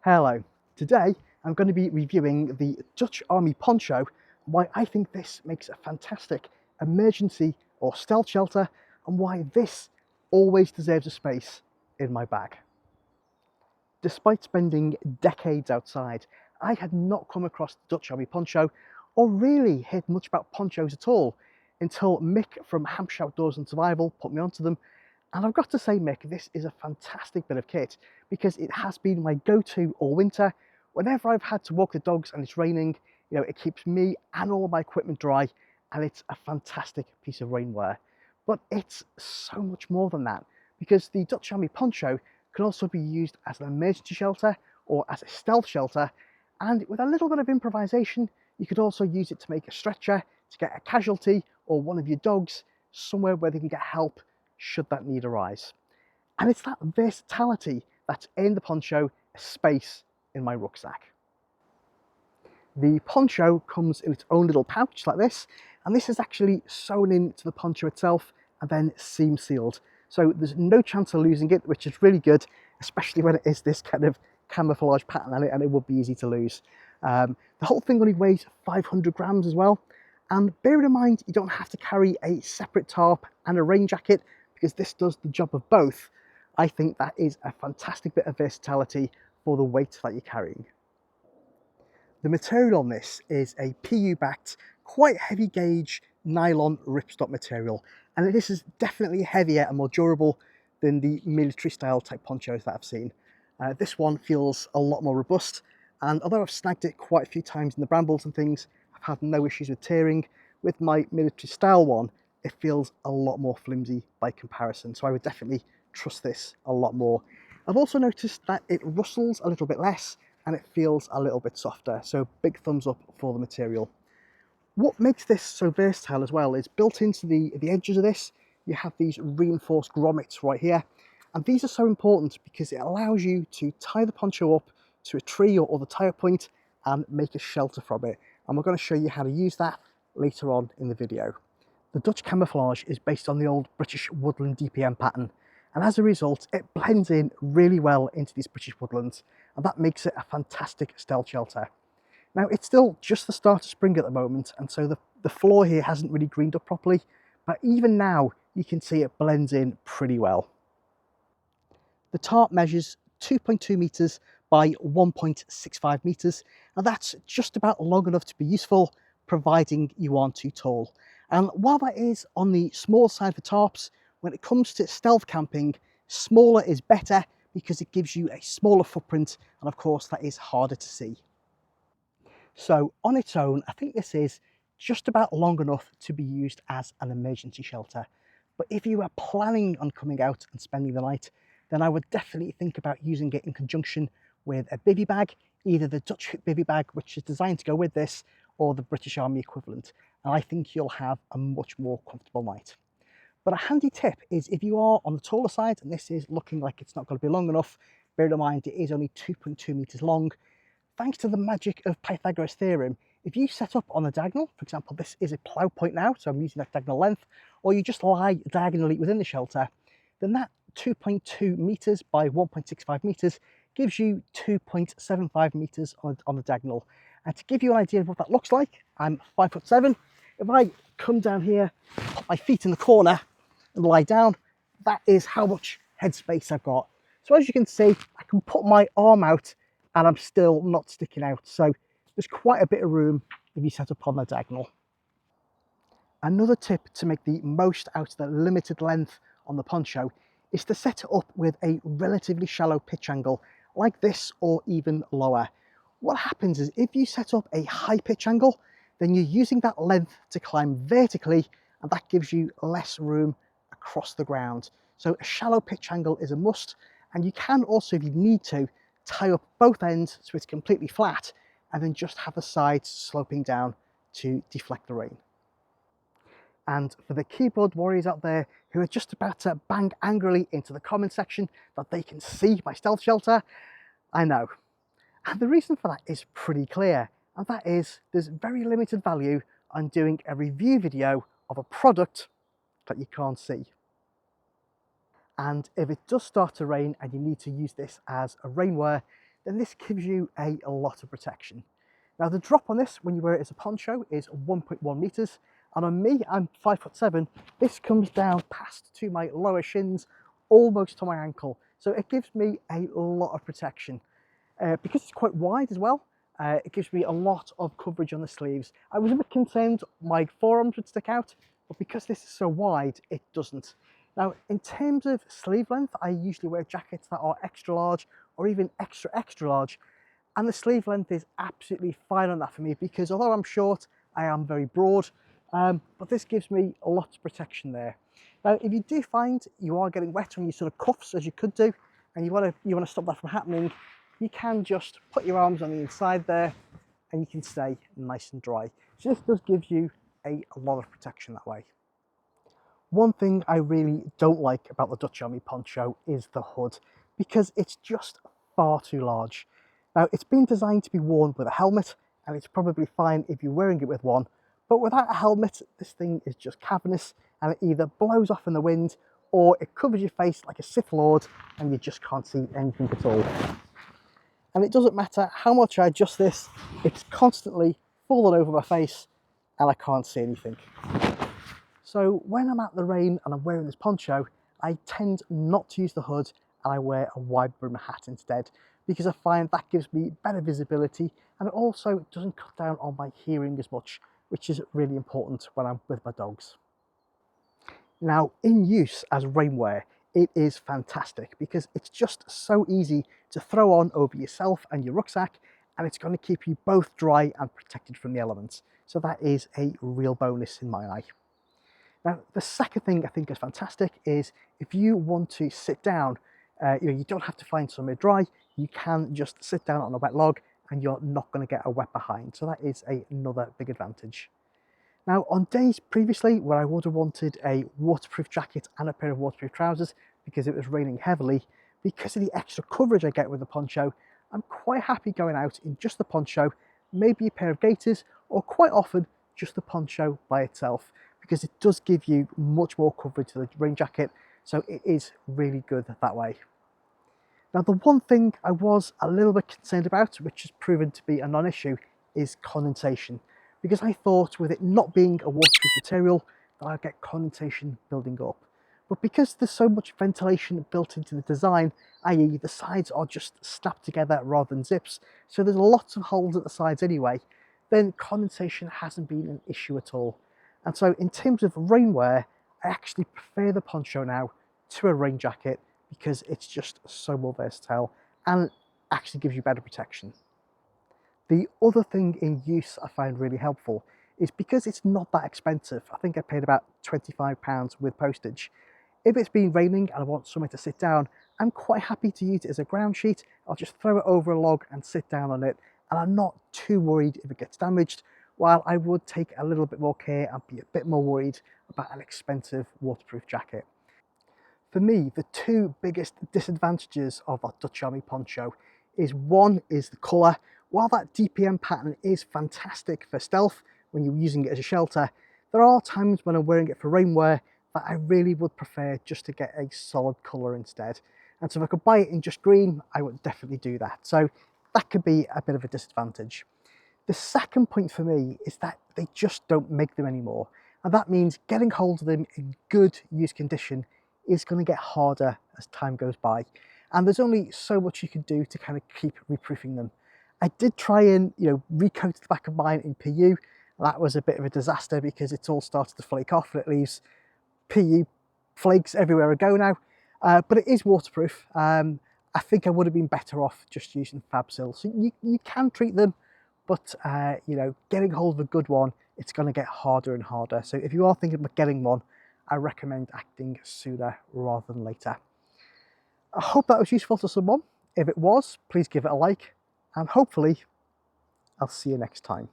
Hello, today I'm going to be reviewing the Dutch Army Poncho, why I think this makes a fantastic emergency or stealth shelter and why this always deserves a space in my bag. Despite spending decades outside, I had not come across the Dutch Army Poncho or really heard much about ponchos at all until Mick from Hampshire Outdoors and Survival put me onto them. And I've got to say, Mick, this is a fantastic bit of kit because it has been my go-to all winter. Whenever I've had to walk the dogs and it's raining, it keeps me and all my equipment dry, and it's a fantastic piece of rainwear. But it's so much more than that, because the Dutch Army Poncho can also be used as an emergency shelter or as a stealth shelter, and with a little bit of improvisation, you could also use it to make a stretcher to get a casualty or one of your dogs somewhere where they can get help should that need arise. And it's that versatility that's earned the poncho a space in my rucksack. The poncho comes in its own little pouch like this, and this is actually sewn into the poncho itself and then seam sealed. So there's no chance of losing it, which is really good, especially when it is this kind of camouflage pattern on it, and it would be easy to lose. The whole thing only weighs 500 grams as well. And bear in mind, you don't have to carry a separate tarp and a rain jacket, because this does the job of both. I think that is a fantastic bit of versatility for the weight that you're carrying. The material on this is a PU-backed, quite heavy gauge nylon ripstop material, and this is definitely heavier and more durable than the military style type ponchos that I've seen. This one feels a lot more robust, and although I've snagged it quite a few times in the brambles and things, I've had no issues with tearing. With my military style one, it feels a lot more flimsy by comparison, so I would definitely trust this a lot more. I've also noticed that it rustles a little bit less and it feels a little bit softer, so big thumbs up for the material. What makes this so versatile as well is built into the edges of this, you have these reinforced grommets right here, and these are so important because it allows you to tie the poncho up to a tree or the tie-up point and make a shelter from it, and we're going to show you how to use that later on in the video. The Dutch Camouflage is based on the old British woodland DPM pattern, and as a result it blends in really well into these British woodlands, and that makes it a fantastic stealth shelter. Now, it's still just the start of spring at the moment, and so the floor here hasn't really greened up properly, but even now you can see it blends in pretty well. The tarp measures 2.2 meters by 1.65 meters, and that's just about long enough to be useful, providing you aren't too tall. And while that is on the small side for tarps, when it comes to stealth camping, smaller is better because it gives you a smaller footprint, and of course that is harder to see. So on its own, I think this is just about long enough to be used as an emergency shelter. But if you are planning on coming out and spending the night, then I would definitely think about using it in conjunction with a bivvy bag, either the Dutch bivvy bag, which is designed to go with this, or the British Army equivalent. And I think you'll have a much more comfortable night. But a handy tip is, if you are on the taller side and this is looking like it's not going to be long enough, bear in mind it is only 2.2 meters long. Thanks to the magic of Pythagoras' theorem, if you set up on a diagonal, for example, this is a plough point now, so I'm using that diagonal length, or you just lie diagonally within the shelter, then that 2.2 meters by 1.65 meters gives you 2.75 meters on the diagonal. And to give you an idea of what that looks like, I'm 5'7". If I come down here, put my feet in the corner and lie down, that is how much headspace I've got. So as you can see, I can put my arm out and I'm still not sticking out. So there's quite a bit of room if you set up on the diagonal. Another tip to make the most out of the limited length on the poncho is to set it up with a relatively shallow pitch angle, like this or even lower. What happens is, if you set up a high pitch angle, then you're using that length to climb vertically, and that gives you less room across the ground. So a shallow pitch angle is a must, and you can also, if you need to, tie up both ends so it's completely flat, and then just have the sides sloping down to deflect the rain. And for the keyboard warriors out there who are just about to bang angrily into the comment section that they can see my stealth shelter, I know. And the reason for that is pretty clear, and that is there's very limited value on doing a review video of a product that you can't see. And if it does start to rain and you need to use this as a rainwear, then this gives you a lot of protection. Now the drop on this when you wear it as a poncho is 1.1 meters, and on me, I'm 5'7", this comes down past to my lower shins, almost to my ankle. So it gives me a lot of protection. Because it's quite wide as well, it gives me a lot of coverage on the sleeves. I was a bit concerned my forearms would stick out, but because this is so wide, it doesn't. Now, in terms of sleeve length, I usually wear jackets that are extra large or even extra, extra large. And the sleeve length is absolutely fine on that for me, because although I'm short, I am very broad, but this gives me a lot of protection there. Now, if you do find you are getting wet on your sort of cuffs, as you could do, and you want to stop that from happening, you can just put your arms on the inside there and you can stay nice and dry. So this does give you a lot of protection that way. One thing I really don't like about the Dutch Army poncho is the hood, because it's just far too large. Now, it's been designed to be worn with a helmet, and it's probably fine if you're wearing it with one, but without a helmet, this thing is just cavernous, and it either blows off in the wind, or it covers your face like a Sith Lord, and you just can't see anything at all. And it doesn't matter how much I adjust this, it's constantly falling over my face, and I can't see anything. So when I'm out in the rain and I'm wearing this poncho, I tend not to use the hood, and I wear a wide brim hat instead, because I find that gives me better visibility, and it also doesn't cut down on my hearing as much, which is really important when I'm with my dogs. Now, in use as rainwear, it is fantastic because it's just so easy to throw on over yourself and your rucksack, and it's going to keep you both dry and protected from the elements. So that is a real bonus in my eye. Now, the second thing I think is fantastic is if you want to sit down, you don't have to find somewhere dry. You can just sit down on a wet log and you're not going to get a wet behind. So that is another big advantage. Now, on days previously where I would have wanted a waterproof jacket and a pair of waterproof trousers because it was raining heavily, because of the extra coverage I get with the poncho, I'm quite happy going out in just the poncho, maybe a pair of gaiters, or quite often just the poncho by itself, because it does give you much more coverage than the rain jacket, so it is really good that way. Now, the one thing I was a little bit concerned about, which has proven to be a non-issue, is condensation, because I thought with it not being a waterproof material that I'd get condensation building up. But because there's so much ventilation built into the design, i.e. the sides are just snapped together rather than zips, so there's lots of holes at the sides anyway, then condensation hasn't been an issue at all. And so in terms of rainwear, I actually prefer the poncho now to a rain jacket because it's just so more versatile and actually gives you better protection. The other thing in use I find really helpful is because it's not that expensive. I think I paid about £25 with postage. If it's been raining and I want somewhere to sit down, I'm quite happy to use it as a ground sheet. I'll just throw it over a log and sit down on it, and I'm not too worried if it gets damaged, while I would take a little bit more care and be a bit more worried about an expensive waterproof jacket. For me, the two biggest disadvantages of a Dutch Army poncho is one is the colour. While that DPM pattern is fantastic for stealth when you're using it as a shelter, there are times when I'm wearing it for rainwear that I really would prefer just to get a solid colour instead. And so if I could buy it in just green, I would definitely do that. So that could be a bit of a disadvantage. The second point for me is that they just don't make them anymore. And that means getting hold of them in good use condition is going to get harder as time goes by. And there's only so much you can do to kind of keep reproofing them. I did try and, recoat the back of mine in PU. That was a bit of a disaster because it's all started to flake off and it leaves PU flakes everywhere I go now. But it is waterproof. I think I would have been better off just using Fabsil. So you can treat them, but getting hold of a good one, it's going to get harder and harder. So if you are thinking about getting one, I recommend acting sooner rather than later. I hope that was useful to someone. If it was, please give it a like, and hopefully I'll see you next time.